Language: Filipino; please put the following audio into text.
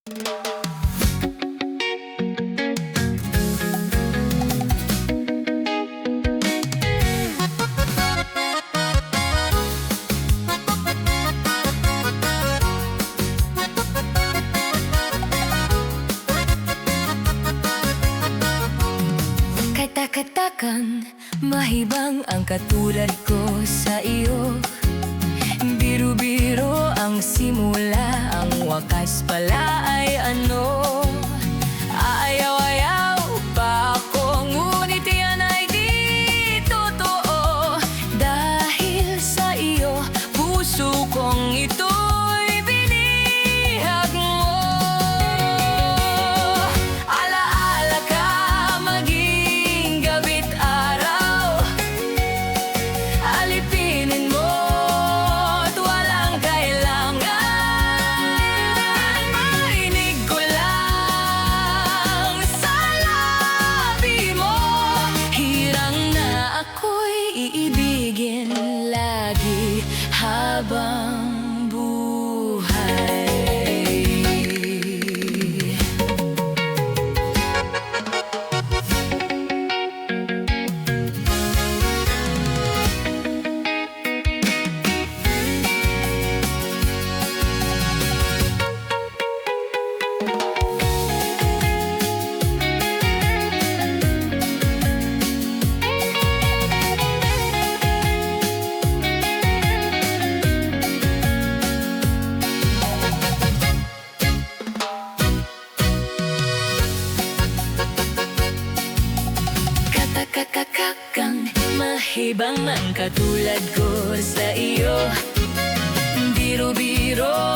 Katakatakan, mahibang ang katulad ko sa iyo. Biro-biro ang simula, ang wakas pala ay ano. Ayaw-ayaw pa ako, ngunit yan ay di totoo. Dahil sa iyo, puso kong ito'y binihag mo. Alaala ka maging gabi't araw, alipinin mo at walang kailangan. Marinig ko lang sa labi mo, hirang na ako'y iibigin lagi habang buhay. Katakataka, mahibang ang katulad ko sa iyo. Biro-biro